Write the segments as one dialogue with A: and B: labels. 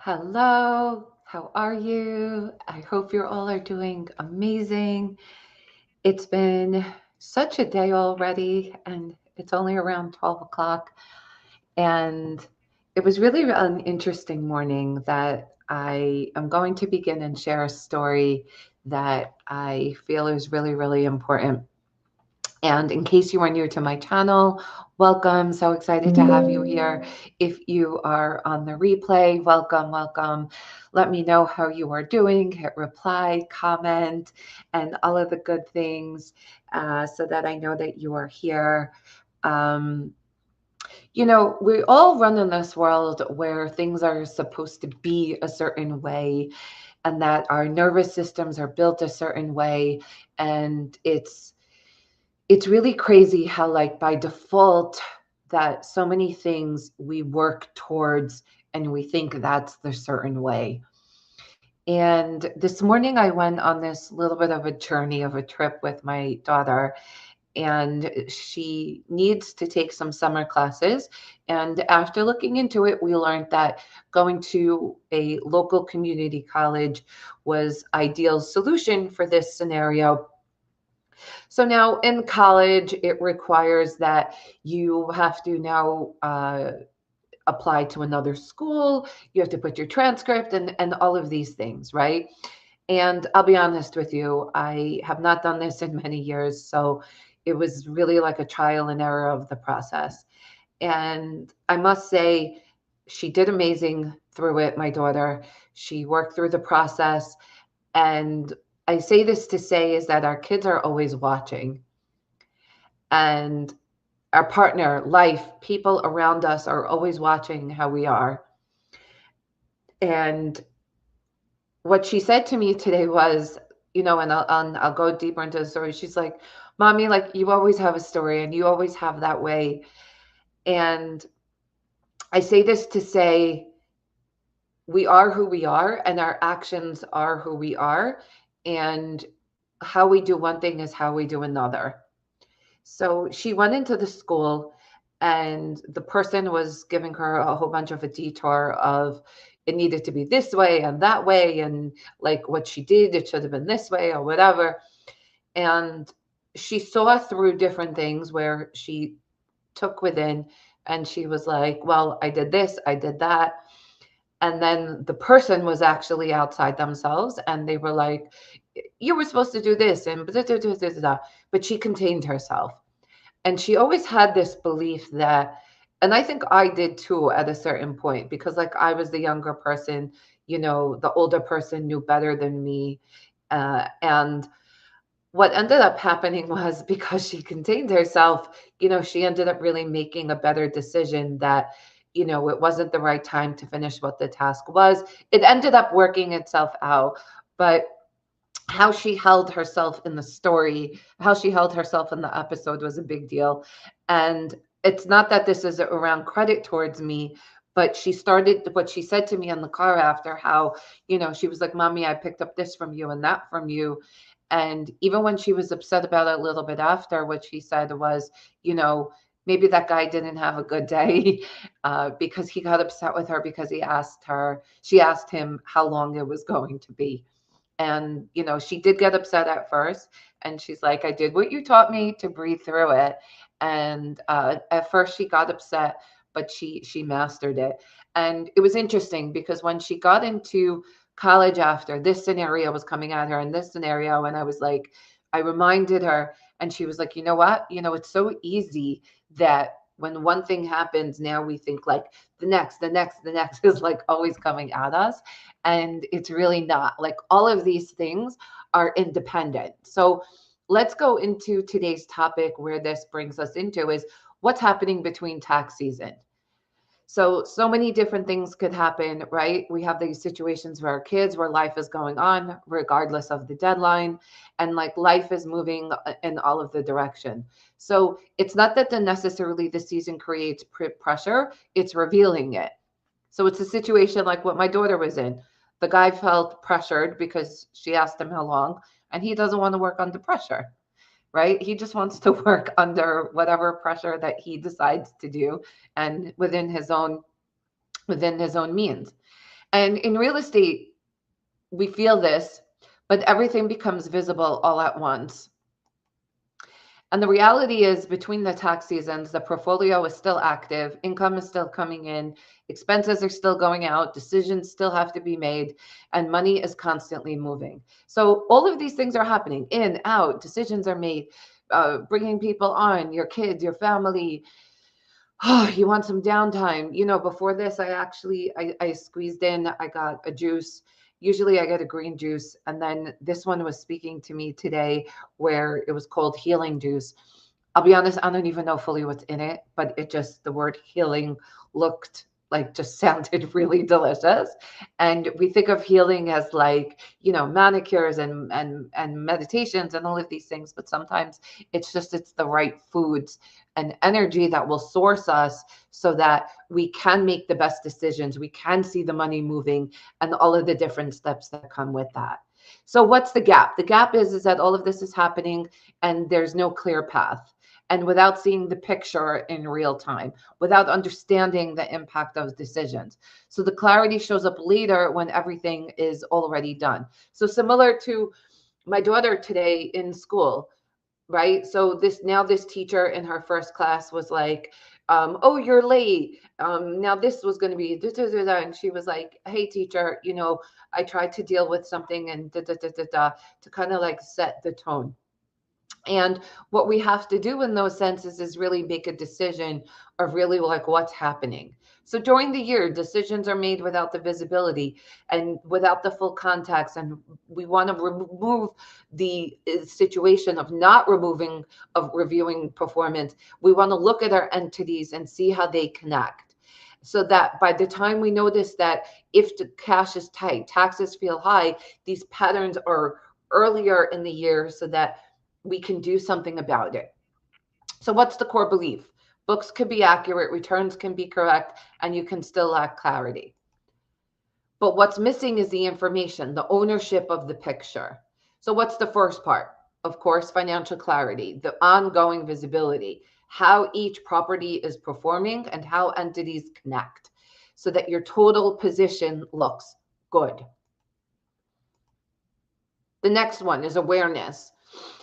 A: Hello, how are you? I hope you all are doing amazing. It's been such a day already, and it's only around 12 o'clock. And it was really an interesting morning that I am going to begin and share a story that I feel is really, really important. And in case you are new to my channel, welcome. So excited to have you here. If you are on the replay, welcome, welcome. Let me know how you are doing. Hit reply, comment, and all of the good things so that I know that you are here. Um, we all run in this world where things are supposed to be a certain way and that our nervous systems are built a certain way. And it's really crazy how, like, by default, that so many things we work towards and we think that's the certain way. And this morning I went on this little bit of a journey of a trip with my daughter, and she needs to take some summer classes. And after looking into it, we learned that going to a local community college was ideal solution for this scenario. So now in college, it requires that you have to now apply to another school. You have to put your transcript and all of these things, right? And I'll be honest with you, I have not done this in many years. So it was really like a trial and error of the process. And I must say, she did amazing through it, my daughter. She worked through the process. And I say this to say is that our kids are always watching, and our partner, life, people around us are always watching how we are. And what she said to me today was, and I'll go deeper into the story. She's like, Mommy, like, you always have a story and you always have that way. And I say this to say we are who we are and our actions are who we are. And how we do one thing is how we do another. So she went into the school, and the person was giving her a whole bunch of a detour of it needed to be this way and that way. And like what she did, it should have been this way or whatever. And she saw through different things where she took within, and she was like, well, I did this, I did that. And then the person was actually outside themselves, and they were like, you were supposed to do this, and blah, blah, blah, blah, blah. But she contained herself. And she always had this belief that, and I think I did too at a certain point, because like I was the younger person, the older person knew better than me. And what ended up happening was, because she contained herself, she ended up really making a better decision that, it wasn't the right time to finish what the task was. It ended up working itself out. But how she held herself in the story, how she held herself in the episode was a big deal. And it's not that this is around credit towards me, but she started what she said to me in the car after, how, she was like, Mommy, I picked up this from you and that from you. And even when she was upset about it a little bit after, what she said was, maybe that guy didn't have a good day because he got upset with her because she asked him how long it was going to be. And, she did get upset at first. And she's like, I did what you taught me to breathe through it. And at first she got upset, but she mastered it. And it was interesting because when she got into college after, this scenario was coming at her in this scenario. And I was like, I reminded her, and she was like, you know what? It's so easy that when one thing happens, now we think like the next is like always coming at us. And it's really not. Like, all of these things are independent. So let's go into today's topic, where this brings us into is what's happening between tax season. So many different things could happen, right? We have these situations where our kids, where life is going on regardless of the deadline, and like life is moving in all of the direction. So it's not that necessarily the season creates pressure, it's revealing it. So it's a situation like what my daughter was in. The guy felt pressured because she asked him how long, and he doesn't want to work under pressure, right? He just wants to work under whatever pressure that he decides to do, and within his own means. And in real estate, we feel this, but everything becomes visible all at once. And the reality is, between the tax seasons, the portfolio is still active, income is still coming in, expenses are still going out, decisions still have to be made, and money is constantly moving. So all of these things are happening in, out, decisions are made, bringing people on, your kids, your family. Oh, you want some downtime. Before this, I squeezed in, I got a juice. Usually I get a green juice. And then this one was speaking to me today where it was called healing juice. I'll be honest, I don't even know fully what's in it, but the word healing looked like just sounded really delicious. And we think of healing as like, manicures and meditations and all of these things, but sometimes it's the right foods and energy that will source us so that we can make the best decisions. We can see the money moving and all of the different steps that come with that. So what's the gap? The gap is that all of this is happening and there's no clear path. And without seeing the picture in real time, without understanding the impact of decisions. So the clarity shows up later when everything is already done. So similar to my daughter today in school, right? So this teacher in her first class was like, oh, you're late. Now this was going to be da, da, da, da. And she was like, hey, teacher, I tried to deal with something and da, da, da, da, da, to kind of like set the tone. And what we have to do in those senses is really make a decision of really like what's happening. So during the year, decisions are made without the visibility and without the full context. And we want to remove the situation of not reviewing performance. We want to look at our entities and see how they connect. So that by the time we notice that if the cash is tight, taxes feel high, these patterns are earlier in the year so that we can do something about it. So what's the core belief? Books can be accurate, returns can be correct, and you can still lack clarity. But what's missing is the information, the ownership of the picture. So what's the first part? Of course, financial clarity, the ongoing visibility, how each property is performing and how entities connect so that your total position looks good. The next one is awareness.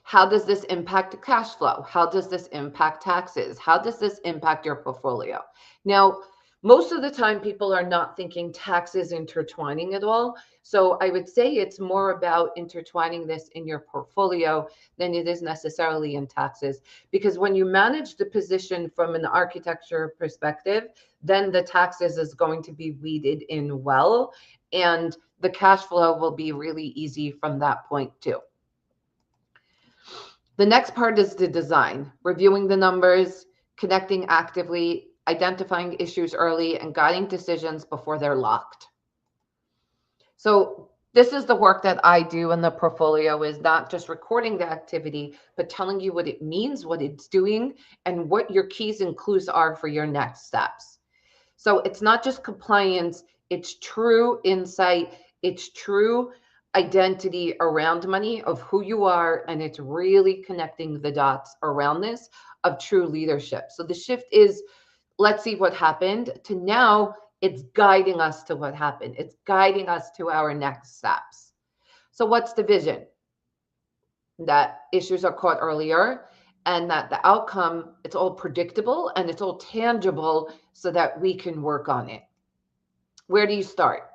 A: How does this impact cash flow? How does this impact taxes? How does this impact your portfolio? Now, most of the time, people are not thinking taxes intertwining at all. So I would say it's more about intertwining this in your portfolio than it is necessarily in taxes. Because when you manage the position from an architecture perspective, then the taxes is going to be weeded in well. And the cash flow will be really easy from that point too. The next part is the design, reviewing the numbers, connecting actively, identifying issues early, and guiding decisions before they're locked. So this is the work that I do in the portfolio, is not just recording the activity, but telling you what it means, what it's doing, and what your keys and clues are for your next steps. So it's not just compliance, it's true insight, it's true identity around money of who you are, and it's really connecting the dots around this of true leadership. So the shift is, let's see what happened, to now it's guiding us to what happened. It's guiding us to our next steps. So what's the vision? That issues are caught earlier and that the outcome, it's all predictable and it's all tangible so that we can work on it. Where do you start?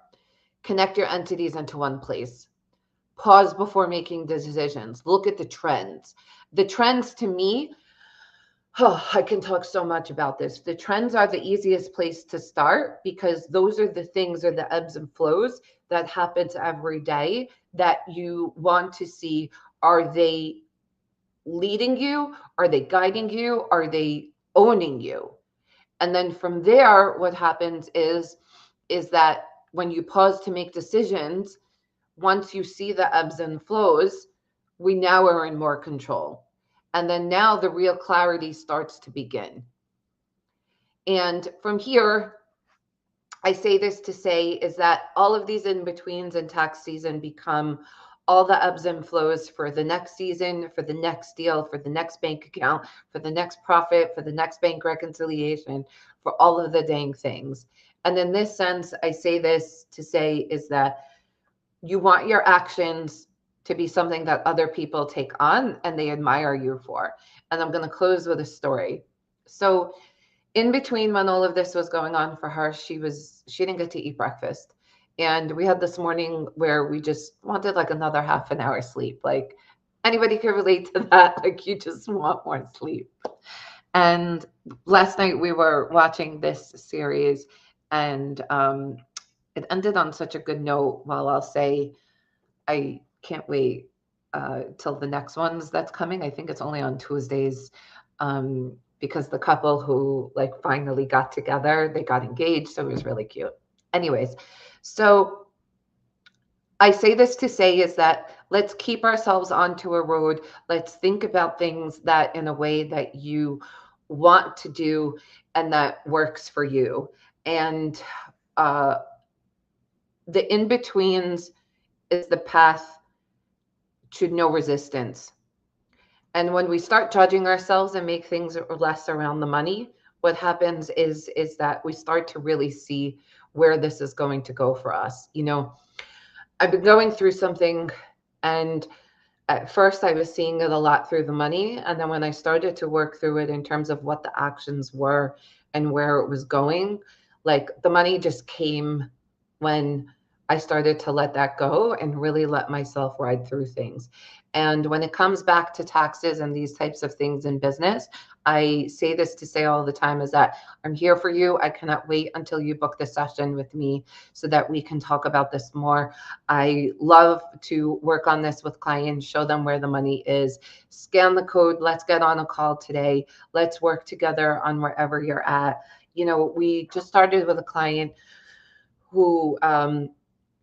A: Connect your entities into one place. Pause before making decisions. Look at the trends. The trends, to me, I can talk so much about this. The trends are the easiest place to start because those are the things, or the ebbs and flows that happens every day that you want to see. Are they leading you? Are they guiding you? Are they owning you? And then from there, what happens is that when you pause to make decisions, once you see the ebbs and flows, we now are in more control. And then now the real clarity starts to begin. And from here, I say this to say is that all of these in-betweens in tax season become all the ebbs and flows for the next season, for the next deal, for the next bank account, for the next profit, for the next bank reconciliation, for all of the dang things. And in this sense, I say this to say is that you want your actions to be something that other people take on and they admire you for. And I'm going to close with a story. So in between when all of this was going on for her, she didn't get to eat breakfast. And we had this morning where we just wanted like another half an hour sleep. Like anybody can relate to that. Like you just want more sleep. And last night we were watching this series, and it ended on such a good note. While I'll say I can't wait till the next ones that's coming. I think it's only on Tuesdays, because the couple who like finally got together, they got engaged, so it was really cute. Anyways, so I say this to say is that let's keep ourselves onto a road. Let's think about things that in a way that you want to do and that works for you. And uh, the in betweens is the path to no resistance. And when we start judging ourselves and make things less around the money, what happens is that we start to really see where this is going to go for us. You know, I've been going through something, and at first I was seeing it a lot through the money. And then when I started to work through it in terms of what the actions were and where it was going, like the money just came when I started to let that go and really let myself ride through things. And when it comes back to taxes and these types of things in business, I say this to say all the time is that I'm here for you. I cannot wait until you book the session with me so that we can talk about this more. I love to work on this with clients, show them where the money is, scan the code. Let's get on a call today. Let's work together on wherever you're at. You know, we just started with a client who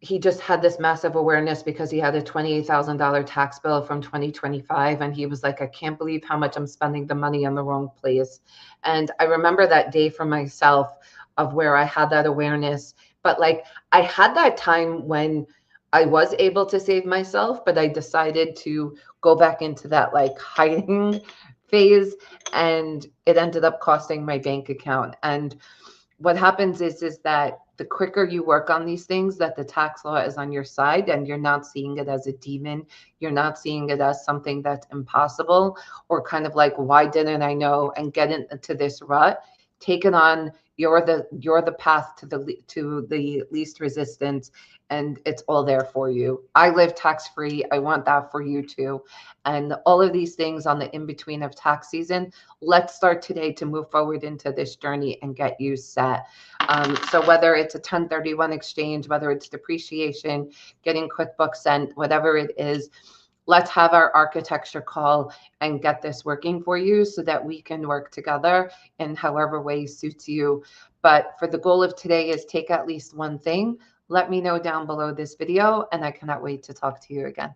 A: he just had this massive awareness because he had a $28,000 tax bill from 2025. And he was like, I can't believe how much I'm spending the money on the wrong place. And I remember that day for myself of where I had that awareness. But like I had that time when I was able to save myself, but I decided to go back into that like hiding phase, and it ended up costing my bank account. And what happens is that the quicker you work on these things, that the tax law is on your side and you're not seeing it as a demon. You're not seeing it as something that's impossible or kind of like, why didn't I know, and get into this rut. Take it on. You're the path to the least resistance, and it's all there for you. I live tax free. I want that for you too. And all of these things on the in between of tax season, let's start today to move forward into this journey and get you set. So whether it's a 1031 exchange, whether it's depreciation, getting QuickBooks sent, whatever it is, let's have our architecture call and get this working for you so that we can work together in however way suits you. But for the goal of today is take at least one thing. Let me know down below this video, and I cannot wait to talk to you again.